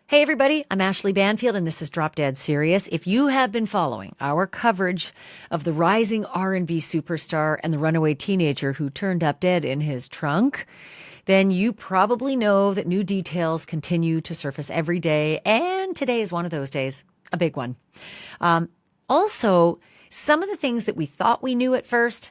Hey everybody, I'm Ashleigh Banfield and this is Drop Dead Serious. If you have been following our coverage of the rising R&B superstar and the runaway teenager who turned up dead in his trunk, then you probably know that new details continue to surface every day, and today is one of those days, a big one. Also, some of the things that we thought we knew at first,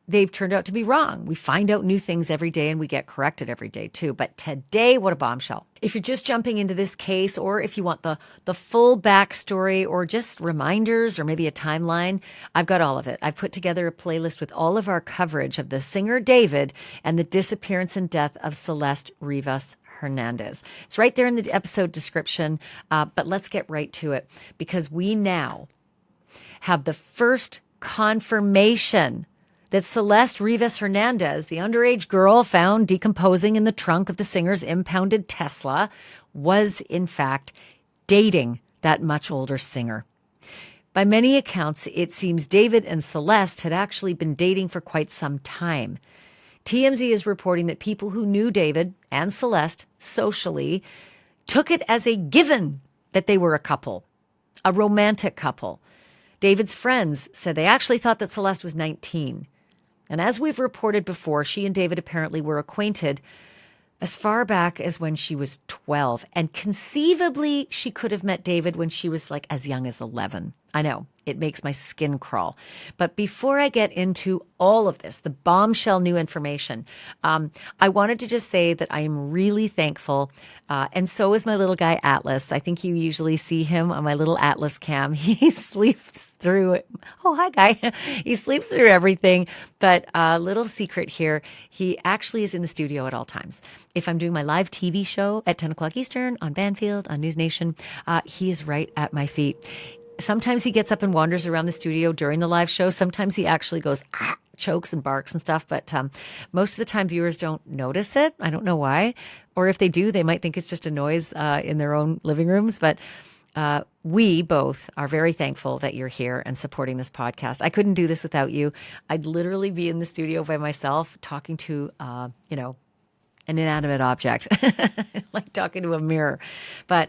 they've turned out to be wrong. We find out new things every day and we get corrected every day too. But today, what a bombshell. If you're just jumping into this case, or if you want the full backstory or just reminders or maybe a timeline, I've got all of it. I've put together a playlist with all of our coverage of the singer David and the disappearance and death of Celeste Rivas Hernandez. It's right there in the episode description, but let's get right to it because we now have the first confirmation that Celeste Rivas Hernandez, the underage girl found decomposing in the trunk of the singer's impounded Tesla, was in fact dating that much older singer. By many accounts, it seems David and Celeste had actually been dating for quite some time. TMZ is reporting that people who knew David and Celeste socially took it as a given that they were a couple, a romantic couple. David's friends said they actually thought that Celeste was 19. And as we've reported before, she and David apparently were acquainted as far back as when she was 12. And conceivably, she could have met David when she was like as young as 11. I know, it makes my skin crawl. But before I get into all of this, the bombshell new information, I wanted to just say that I am really thankful. And so is my little guy, Atlas. I think you usually see him on my little Atlas cam. He sleeps through it. Oh, hi, guy. He sleeps through everything. But a little secret here, he actually is in the studio at all times. If I'm doing my live TV show at 10 o'clock Eastern on Banfield, on NewsNation, he is right at my feet. Sometimes he gets up and wanders around the studio during the live show. Sometimes he actually goes, chokes and barks and stuff. But most of the time, viewers don't notice it. I don't know why. Or if they do, they might think it's just a noise in their own living rooms. But we both are very thankful that you're here and supporting this podcast. I couldn't do this without you. I'd literally be in the studio by myself talking to, an inanimate object, like talking to a mirror. But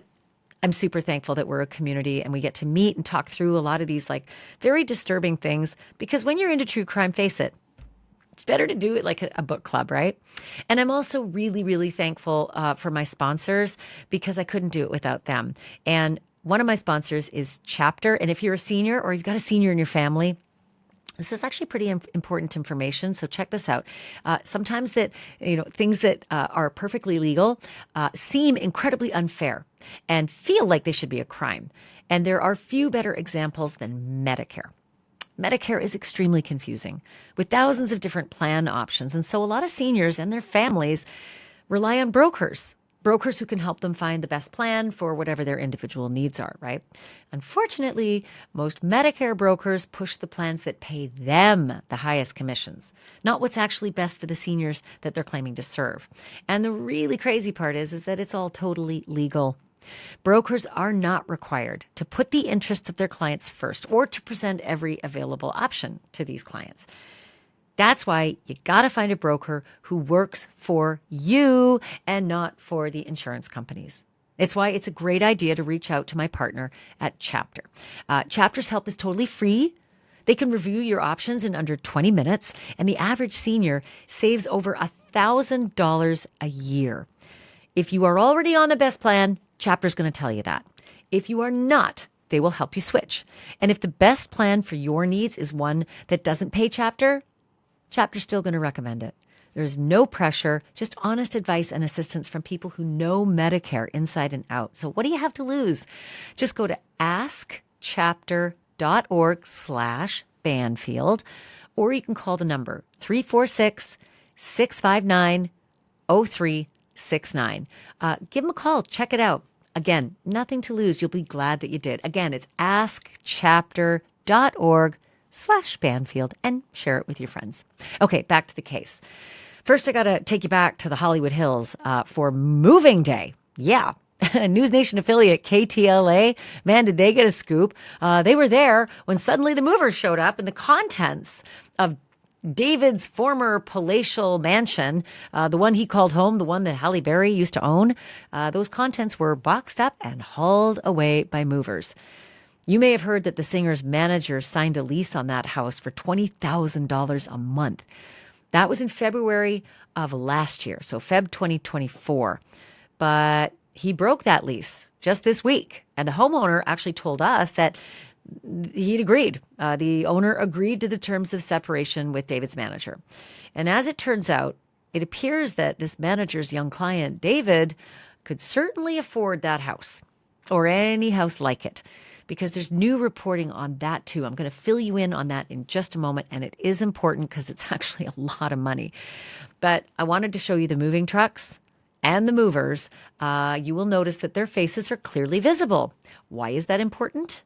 I'm super thankful that we're a community and we get to meet and talk through a lot of these like very disturbing things, because when you're into true crime, face it, it's better to do it like a book club, right? And I'm also really, really thankful for my sponsors, because I couldn't do it without them. And one of my sponsors is Chapter. And if you're a senior or you've got a senior in your family, this is actually pretty important information, so check this out. Sometimes that things that are perfectly legal seem incredibly unfair and feel like they should be a crime. And there are few better examples than Medicare. Medicare is extremely confusing with thousands of different plan options. And so a lot of seniors and their families rely on brokers who can help them find the best plan for whatever their individual needs are, right? Unfortunately, most Medicare brokers push the plans that pay them the highest commissions, not what's actually best for the seniors that they're claiming to serve. And the really crazy part is that it's all totally legal. Brokers are not required to put the interests of their clients first or to present every available option to these clients. That's why you got to find a broker who works for you and not for the insurance companies. It's why it's a great idea to reach out to my partner at Chapter. Chapter's help is totally free. They can review your options in under 20 minutes, and the average senior saves over $1,000 a year. If you are already on the best plan, Chapter's going to tell you that. If you are not, they will help you switch. And if the best plan for your needs is one that doesn't pay Chapter's still going to recommend it. There's no pressure, just honest advice and assistance from people who know Medicare inside and out. So what do you have to lose? Just go to askchapter.org/Banfield, or you can call the number 346-659-0369. Give them a call. Check it out. Again, nothing to lose. You'll be glad that you did. Again, it's askchapter.org/Banfield, and share it with your friends. Okay, back to the case. First, I got to take you back to the Hollywood Hills for moving day. Yeah. NewsNation affiliate KTLA, man, did they get a scoop. They were there when suddenly the movers showed up and the contents of David's former palatial mansion, the one he called home, the one that Halle Berry used to own, those contents were boxed up and hauled away by movers. You may have heard that the singer's manager signed a lease on that house for $20,000 a month. That was in February of last year, so Feb 2024. But he broke that lease just this week. And the homeowner actually told us that he'd agreed. The owner agreed to the terms of separation with David's manager. And as it turns out, it appears that this manager's young client, David, could certainly afford that house or any house like it, because there's new reporting on that too. I'm going to fill you in on that in just a moment, and it is important because it's actually a lot of money. But I wanted to show you the moving trucks and the movers. You will notice that their faces are clearly visible. Why is that important?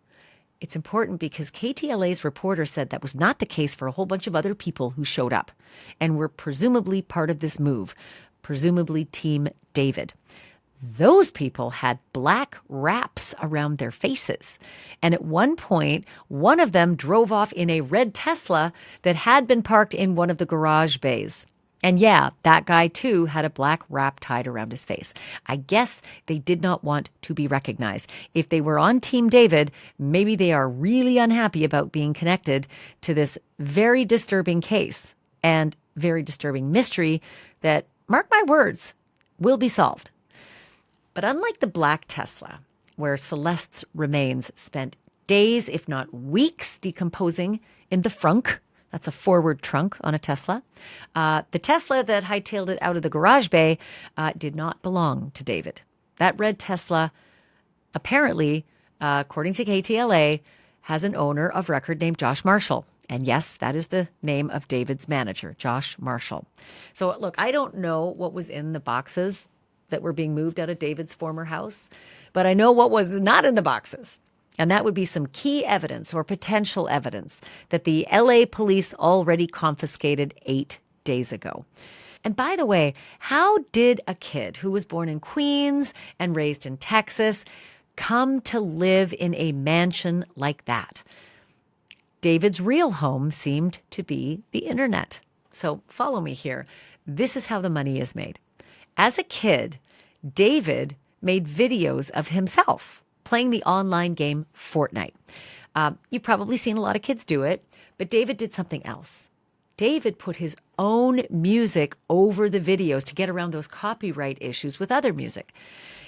It's important because KTLA's reporter said that was not the case for a whole bunch of other people who showed up and were presumably part of this move, presumably Team David. Those people had black wraps around their faces. And at one point, one of them drove off in a red Tesla that had been parked in one of the garage bays. And yeah, that guy too had a black wrap tied around his face. I guess they did not want to be recognized. If they were on Team David, maybe they are really unhappy about being connected to this very disturbing case and very disturbing mystery that, mark my words, will be solved. But unlike the black Tesla, where Celeste's remains spent days, if not weeks, decomposing in the frunk, that's a forward trunk on a Tesla. The Tesla that hightailed it out of the garage bay did not belong to David. That red Tesla, apparently, according to KTLA, has an owner of record named Josh Marshall. And yes, that is the name of David's manager, Josh Marshall. So look, I don't know what was in the boxes that were being moved out of David's former house, but I know what was not in the boxes. And that would be some key evidence or potential evidence that the LA police already confiscated 8 days ago. And by the way, how did a kid who was born in Queens and raised in Texas come to live in a mansion like that? David's real home seemed to be the internet. So follow me here. This is how the money is made. As a kid, David made videos of himself playing the online game Fortnite. You've probably seen a lot of kids do it, but David did something else. David put his own music over the videos to get around those copyright issues with other music.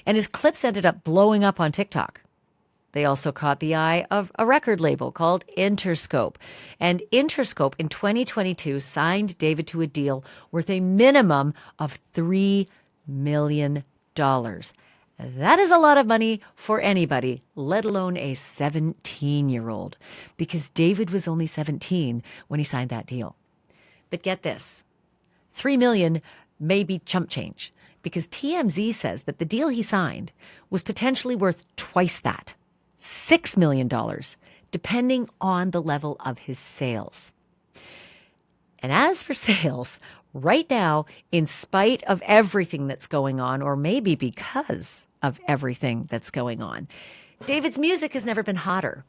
And his clips ended up blowing up on TikTok. They also caught the eye of a record label called Interscope. And Interscope in 2022 signed David to a deal worth a minimum of $3 million. That is a lot of money for anybody, let alone a 17-year-old, because David was only 17 when he signed that deal. But get this, $3 million may be chump change, because TMZ says that the deal he signed was potentially worth twice that, $6 million, depending on the level of his sales. And as for sales, right now, in spite of everything that's going on, or maybe because of everything that's going on, David's music has never been hotter.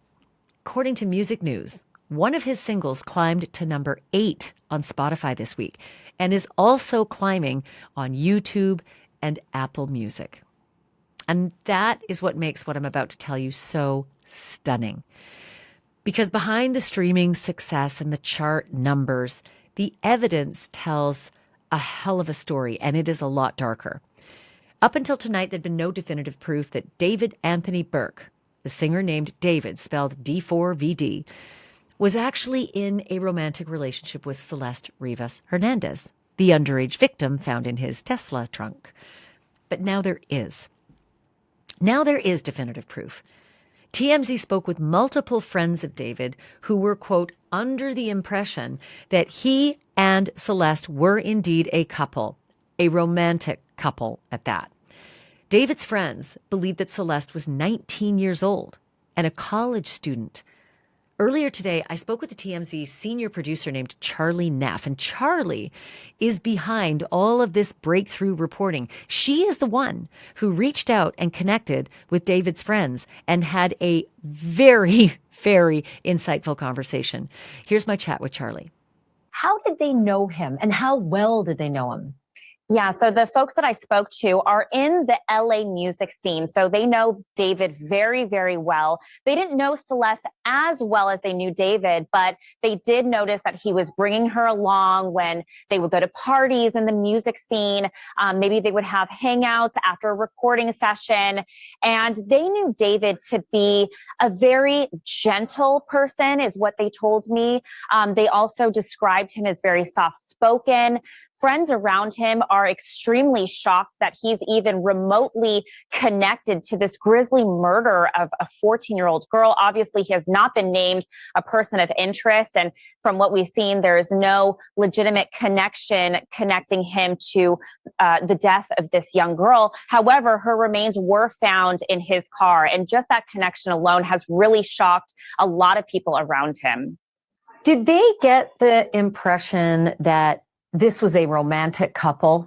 According to Music News, one of his singles climbed to number 8 on Spotify this week and is also climbing on YouTube and Apple Music. And that is what makes what I'm about to tell you so stunning. Because behind the streaming success and the chart numbers, the evidence tells a hell of a story, and it is a lot darker. Up until tonight, there'd been no definitive proof that David Anthony Burke, the singer named David, spelled D4vd, was actually in a romantic relationship with Celeste Rivas Hernandez, the underage victim found in his Tesla trunk. But now there is. Now there is definitive proof. TMZ spoke with multiple friends of David who were, quote, under the impression that he and Celeste were indeed a couple, a romantic couple at that. David's friends believed that Celeste was 19 years old and a college student. Earlier today, I spoke with the TMZ senior producer named Charlie Neff, and Charlie is behind all of this breakthrough reporting. She is the one who reached out and connected with David's friends and had a very, very insightful conversation. Here's my chat with Charlie. How did they know him, and how well did they know him? Yeah, so the folks that I spoke to are in the LA music scene. So they know David very, very well. They didn't know Celeste as well as they knew David, but they did notice that he was bringing her along when they would go to parties in the music scene. Maybe they would have hangouts after a recording session. And they knew David to be a very gentle person, is what they told me. They also described him as very soft spoken. Friends around him are extremely shocked that he's even remotely connected to this grisly murder of a 14-year-old girl. Obviously, he has not been named a person of interest. And from what we've seen, there is no legitimate connection connecting him to the death of this young girl. However, her remains were found in his car. And just that connection alone has really shocked a lot of people around him. Did they get the impression that this was a romantic couple?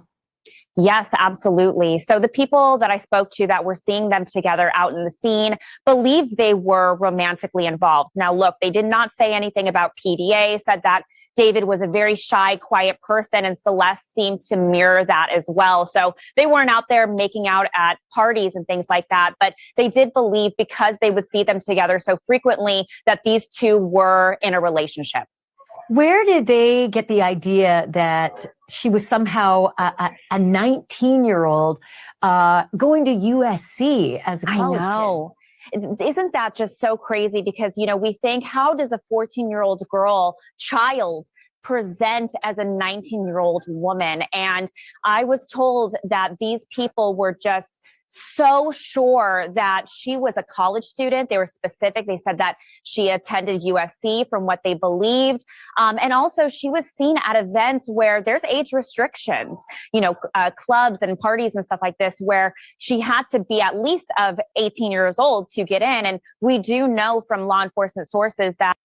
Yes, absolutely. So the people that I spoke to that were seeing them together out in the scene believed they were romantically involved. Now, look, they did not say anything about PDA, said that David was a very shy, quiet person, and Celeste seemed to mirror that as well. So they weren't out there making out at parties and things like that, but they did believe, because they would see them together so frequently, that these two were in a relationship. Where did they get the idea that she was somehow a 19-year-old going to USC as a college kid? I know. Isn't that just so crazy? Because, we think, how does a 14-year-old child present as a 19-year-old woman? And I was told that these people were just so sure that she was a college student. They were specific. They said that she attended USC from what they believed. And also she was seen at events where there's age restrictions, clubs and parties and stuff like this, where she had to be at least of 18 years old to get in. And we do know from law enforcement sources that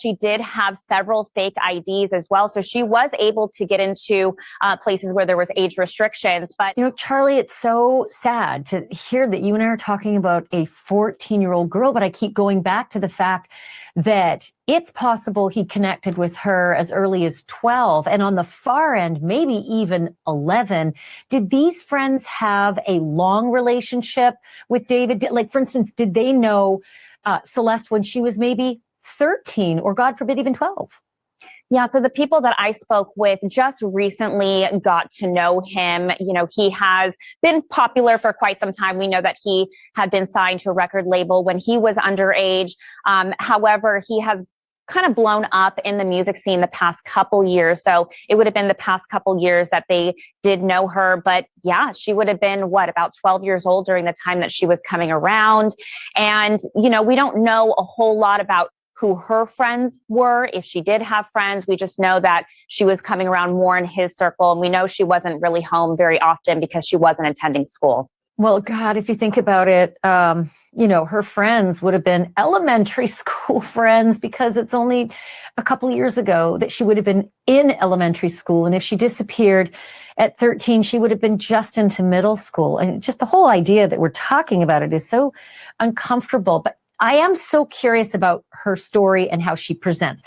she did have several fake IDs as well. So she was able to get into places where there was age restrictions. But, Charlie, it's so sad to hear that you and I are talking about a 14-year-old girl, but I keep going back to the fact that it's possible he connected with her as early as 12, and on the far end, maybe even 11. Did these friends have a long relationship with David? Like, for instance, did they know Celeste when she was maybe 13 or, God forbid, even 12? Yeah, so the people that I spoke with just recently got to know him. He has been popular for quite some time. We know that he had been signed to a record label when he was underage. However, he has kind of blown up in the music scene the past couple years. So it would have been the past couple years that they did know her. But yeah, she would have been, about 12 years old during the time that she was coming around. And, we don't know a whole lot about who her friends were, if she did have friends. We just know that she was coming around more in his circle. And we know she wasn't really home very often because she wasn't attending school. Well, God, if you think about it, her friends would have been elementary school friends, because it's only a couple of years ago that she would have been in elementary school. And if she disappeared at 13, she would have been just into middle school. And just the whole idea that we're talking about it is so uncomfortable. But I am so curious about her story and how she presents.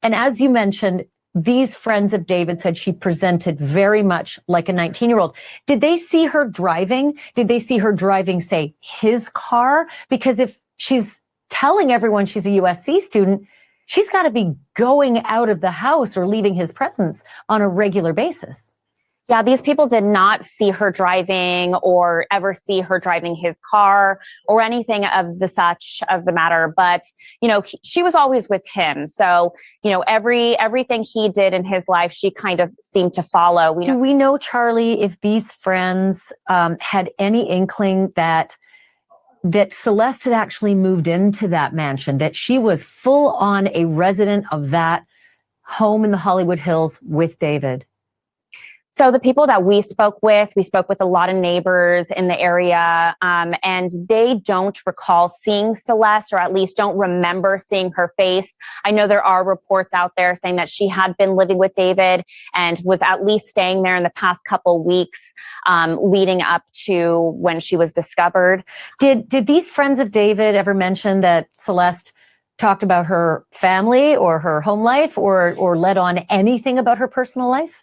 And as you mentioned, these friends of David said she presented very much like a 19-year-old. Did they see her driving? Did they see her driving, say, his car? Because if she's telling everyone she's a USC student, she's got to be going out of the house or leaving his presence on a regular basis. Yeah, these people did not see her driving or ever see her driving his car or anything of the matter. But, she was always with him. So, everything he did in his life, she kind of seemed to follow. Do we know, Charlie, if these friends had any inkling that Celeste had actually moved into that mansion, that she was full on a resident of that home in the Hollywood Hills with David? So the people that we spoke with a lot of neighbors in the area, and they don't recall seeing Celeste, or at least don't remember seeing her face. I know there are reports out there saying that she had been living with David and was at least staying there in the past couple weeks, leading up to when she was discovered. Did these friends of David ever mention that Celeste talked about her family or her home life or let on anything about her personal life?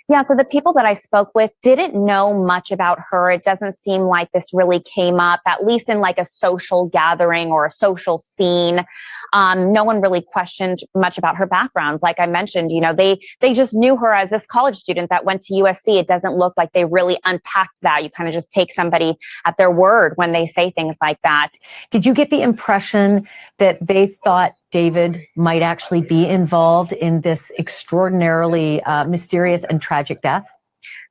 Yeah, so the people that I spoke with didn't know much about her. It doesn't seem like this really came up, at least in like a social gathering or a social scene. No one really questioned much about her background. Like I mentioned, they just knew her as this college student that went to USC. It doesn't look like they really unpacked that. You kind of just take somebody at their word when they say things like that. Did you get the impression that they thought David might actually be involved in this extraordinarily mysterious and tragic death?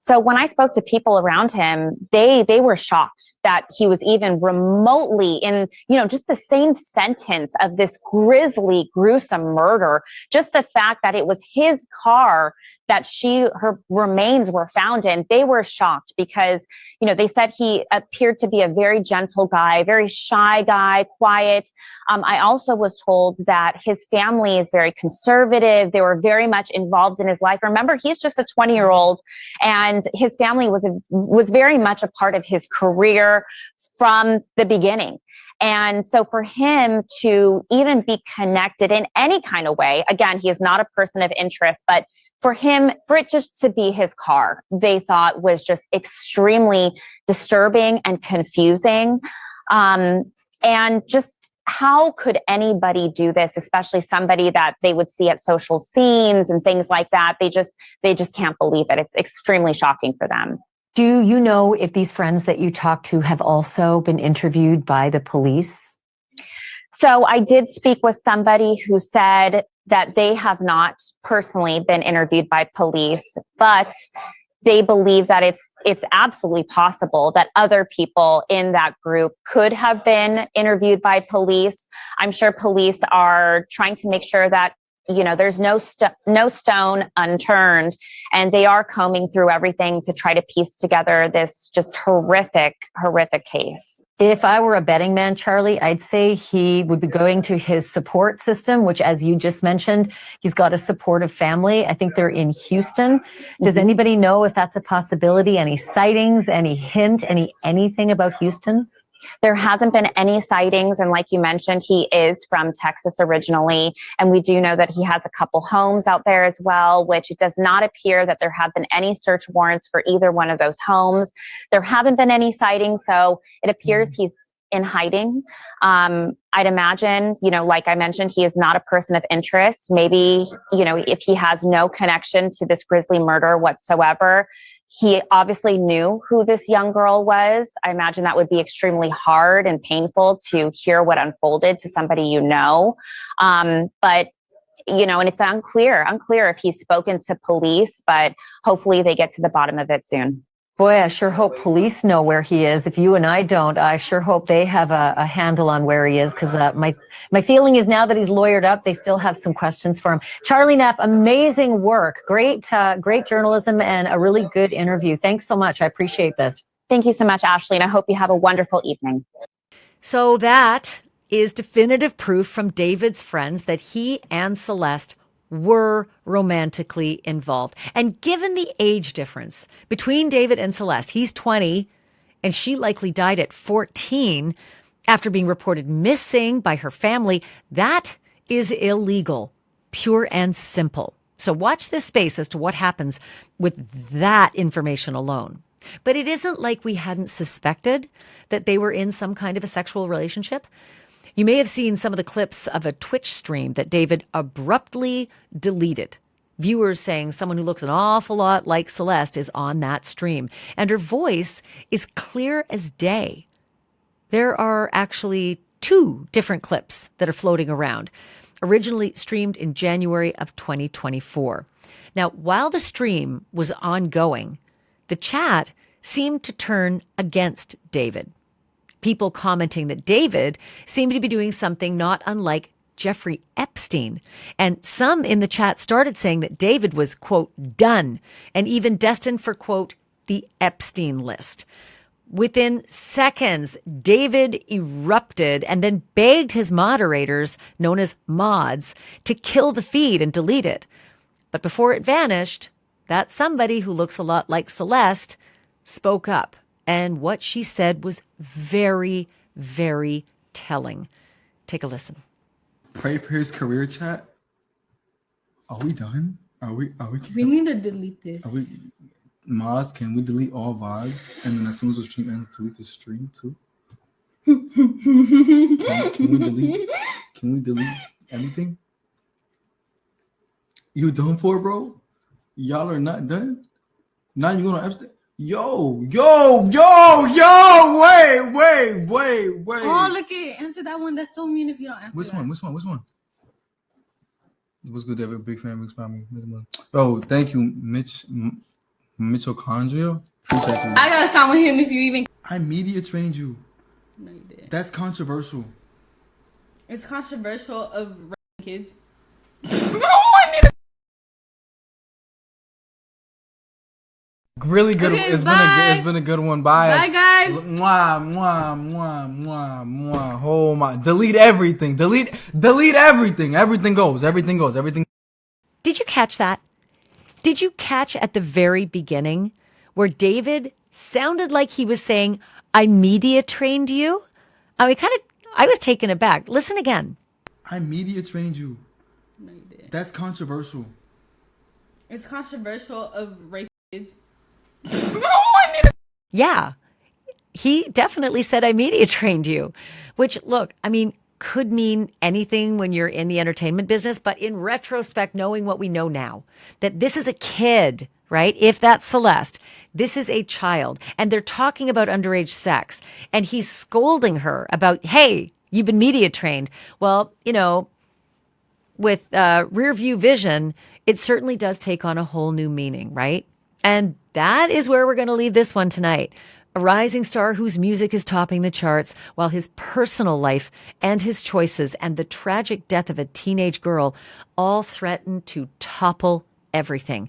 So when I spoke to people around him, they were shocked that he was even remotely in, just the same sentence of this grisly, gruesome murder. Just the fact that it was his car that her remains were found in, they were shocked because, they said he appeared to be a very gentle guy, very shy guy, quiet. I also was told that his family is very conservative. They were very much involved in his life. Remember, he's just a 20-year-old, and his family was very much a part of his career from the beginning. And so for him to even be connected in any kind of way, again, he is not a person of interest, but for it just to be his car, they thought was just extremely disturbing and confusing. And just how could anybody do this, especially somebody that they would see at social scenes and things like that? They just can't believe it. It's extremely shocking for them. Do you know if these friends that you talked to have also been interviewed by the police? So I did speak with somebody who said that they have not personally been interviewed by police, but they believe that it's absolutely possible that other people in that group could have been interviewed by police. I'm sure police are trying to make sure that there's no stone unturned, and they are combing through everything to try to piece together this just horrific case. If I were a betting man, Charlie, I'd say he would be going to his support system, which, as you just mentioned, he's got a supportive family. I think they're in Houston. Does anybody know if that's a possibility? Any sightings, any hint, anything about Houston? There hasn't been any sightings. And like you mentioned, he is from Texas originally. And we do know that he has a couple homes out there as well, which it does not appear that there have been any search warrants for either one of those homes. There haven't been any sightings. So it appears he's in hiding. I'd imagine, like I mentioned, he is not a person of interest. Maybe, if he has no connection to this grisly murder whatsoever, he obviously knew who this young girl was. I imagine that would be extremely hard and painful to hear what unfolded to somebody But, and it's unclear if he's spoken to police, but hopefully they get to the bottom of it soon. Boy, I sure hope police know where he is. If you and I don't, I sure hope they have a handle on where he is, because my feeling is now that he's lawyered up, they still have some questions for him. Charlie Neff, amazing work. Great journalism and a really good interview. Thanks so much. I appreciate this. Thank you so much, Ashleigh, and I hope you have a wonderful evening. So that is definitive proof from David's friends that he and Celeste were romantically involved. And given the age difference between David and Celeste, he's 20 and she likely died at 14 after being reported missing by her family, that is illegal, pure and simple. So watch this space as to what happens with that information alone. But it isn't like we hadn't suspected that they were in some kind of a sexual relationship. You may have seen some of the clips of a Twitch stream that David abruptly deleted. Viewers saying someone who looks an awful lot like Celeste is on that stream, and her voice is clear as day. There are actually 2 different clips that are floating around, originally streamed in January of 2024. Now, while the stream was ongoing, the chat seemed to turn against David. People commenting that David seemed to be doing something not unlike Jeffrey Epstein. And some in the chat started saying that David was, quote, done, and even destined for, quote, the Epstein list. Within seconds, David erupted and then begged his moderators, known as mods, to kill the feed and delete it. But before it vanished, that somebody who looks a lot like Celeste spoke up. And what she said was very, very telling. Take a listen. Pray for his career chat. Are we done? Are we? We need to delete this. Are we? Maz, can we delete all VODs? And then as soon as the stream ends, delete the stream too? Can we delete? Can we delete anything? You done for, bro? Y'all are not done? Now you gonna Epstein? Yo, wait. Oh, look it. Answer that one. That's so mean if you don't answer Which that. one? What's good, David? Big fan, big spam. Oh, thank you, Mitochondria. Appreciate you. I gotta sound with him if you even. I media trained you. No, you didn't. That's controversial. It's controversial of kids. Really good. Okay, It's been a good one. Bye. Bye, guys. Mwah. Oh my! Delete everything. Delete everything. Everything goes. Did you catch that? Did you catch at the very beginning where David sounded like he was saying, I media trained you? I mean, I was taken aback. Listen again. I media trained you. No, you didn't. That's controversial. It's controversial of rape kids. Yeah, he definitely said, I media trained you, which, look, I mean, could mean anything when you're in the entertainment business. But in retrospect, knowing what we know now, that this is a kid, right? If that's Celeste, this is a child, and they're talking about underage sex, and he's scolding her about, hey, you've been media trained. Well, you know, with rear view vision, it certainly does take on a whole new meaning, right? And that is where we're going to leave this one tonight. A rising star whose music is topping the charts, while his personal life and his choices and the tragic death of a teenage girl all threaten to topple everything.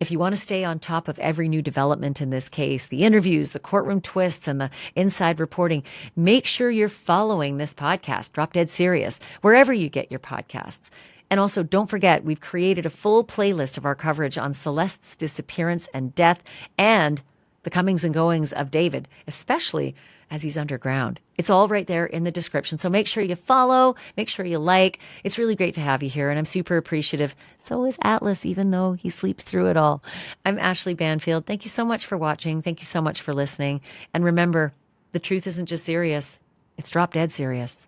If you want to stay on top of every new development in this case, the interviews, the courtroom twists, and the inside reporting, make sure you're following this podcast, Drop Dead Serious, wherever you get your podcasts. And also, don't forget, we've created a full playlist of our coverage on Celeste's disappearance and death and the comings and goings of David, especially as he's underground. It's all right there in the description. So make sure you follow, make sure you like. It's really great to have you here, and I'm super appreciative. So is Atlas, even though he sleeps through it all. I'm Ashleigh Banfield. Thank you so much for watching. Thank you so much for listening. And remember, the truth isn't just serious. It's drop dead serious.